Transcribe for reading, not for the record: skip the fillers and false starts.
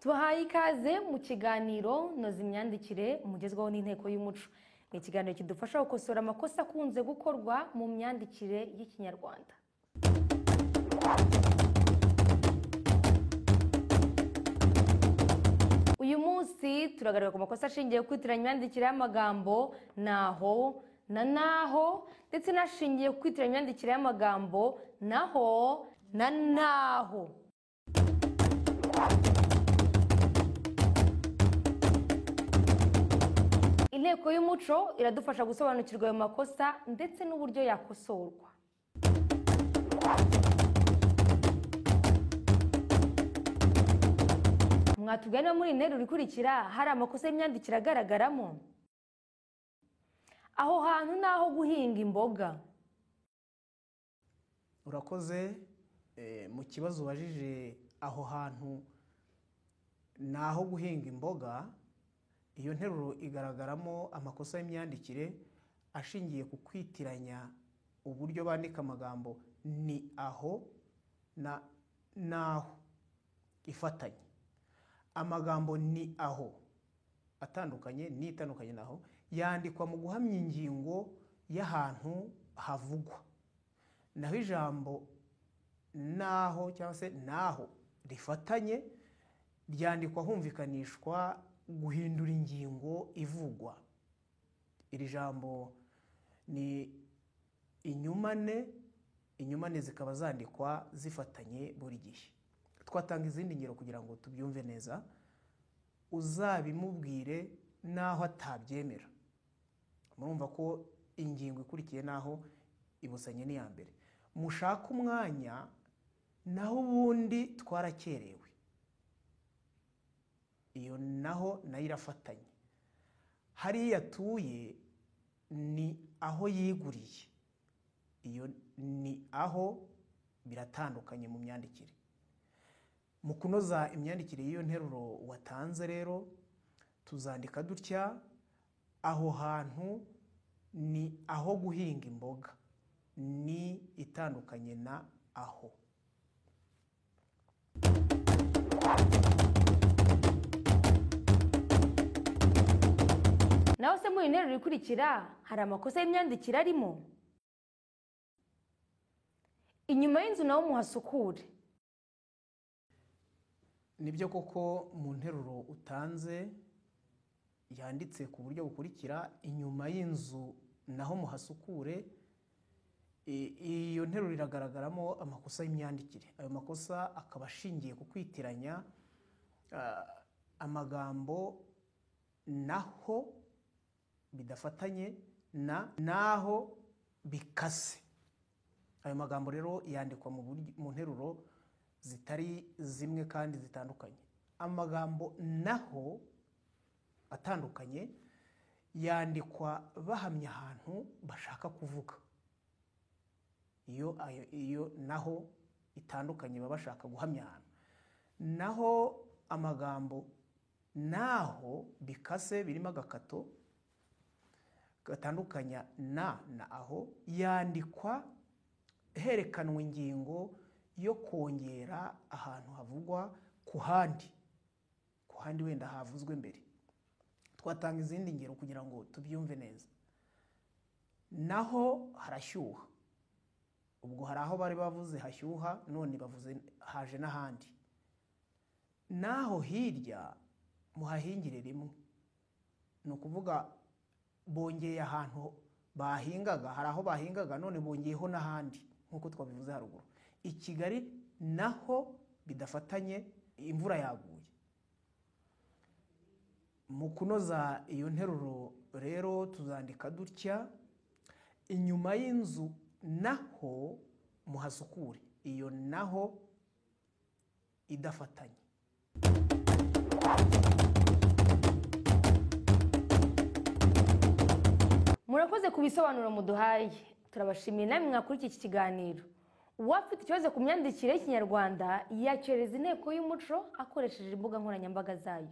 Tubahaye ikaze mu kiganiro noza imyandikire mugezwaho n'inteko y'umuco. Ni ikiganiro kidufasha gukosora amakosa akunze gukorwa mu myandikire y'Ikinyarwanda. Uyu munsi turagaruka ku makosa ashingiye kwitiranya imyandikire y'amagambo naho na naho, ndetse n'ashingiye kwitiranya imyandikire y'amagambo naho na naho. Inteko y'umuco iradufasha gusobanukirwa ayo makosa ndetse n'uburyo yakosorwa. Mwatubwira muri interuro ikurikira hari amakosa y'imyandikire agaragaramo. Aho hantu naho guhinga imboga. Urakoze. Mu kibazo ubajije aho hantu naho guhinga imboga, iyo nteruro igaragaramo amakosa y'imyandikire ashingiye ku kwitiranya uburyo bandika amagambo ni aho na naho ifatanye. Amagambo ni aho atandukanye ni itandukanye naho yandikwa mu guhamya ingingo y'ahantu havugwa, naho ijambo naho cyangwa se naho rifatanye ryandikwa humvikanishwa guhindura ingingo ivugwa. Iri jambo ni inyumane zikaba zandikwa zifatanye buri gihe. Twatanga izindi ngero kugira ngo tubyumve neza, uzabimubwire naho atabyemera. Murumva ko ingingo ikurikiye naho ibusanye n'iya mbere. Mushaka umwanya naho ubundi twarakerewe, iyo naho nayo irafatanye. Hariya atuye ni aho yiguriye, iyo ni aho biratandukanye mu myandikire. Mu kunoza imyandikire y'iyo nteruro watanze rero tuzandika dutya: aho hantu ni aho guhinga imboga, ni itandukanye na aho. Naho se mu interuro ikurikira hari amakosa y'imyandikire arimo. Inyuma y'inzu naho muhasukure. Nibyo koko mu nteruro utanze yanditse ku buryo bukurikira: inyuma y'inzu naho muhasukure. Iyo nteruro iragaragaramo amakosa y'imyandikire. Ayo makosa akaba ashingiye ku kwitiranya amagambo naho bidafatanye na naho bikase. Ayo magambo rero yandikwa mu nteruro zitari zimwe kandi zitandukanye. Amagambo naho atandukanye yandikwa bahamya ahantu bashaka kuvuga. Iyo naho itandukanye baba bashaka guhamya ahantu. Naho amagambo naho bikase birimo agakato gatandukanya na aho yandikwa herekanwa ingingo yo kongera ahantu havugwa ku handi wenda havuzwe mbere. Twatanga izindi ngero kugira ngo tubyumve neza. Naho harashyuha, ubwo hari aho bari bavuze hashyuha none bavuze haje n'ahandi. Naho hirya muhahingire rimwe, ni ukuvuga bongeye ahantu bahingaga, hari aho bahingaga none bongeyeho n'ahandi nk'uko twabivuze haruguru. I Kigali naho bidafatanye imvura yaguye. Mu kunoza iyo nteruro rero tuzandika dutya: inyuma y'inzu naho muhasukure. Iyo naho idafatanye. Murakoze ku bisobanuro muduhaye. Turabashimiye namwe mwakurikiye iki kiganiro. Uwafite ikibazo ku myandikire y'Ikinyarwanda yacyereza inteko y'umuco akoresheje imbuga nkoranyambaga zayo.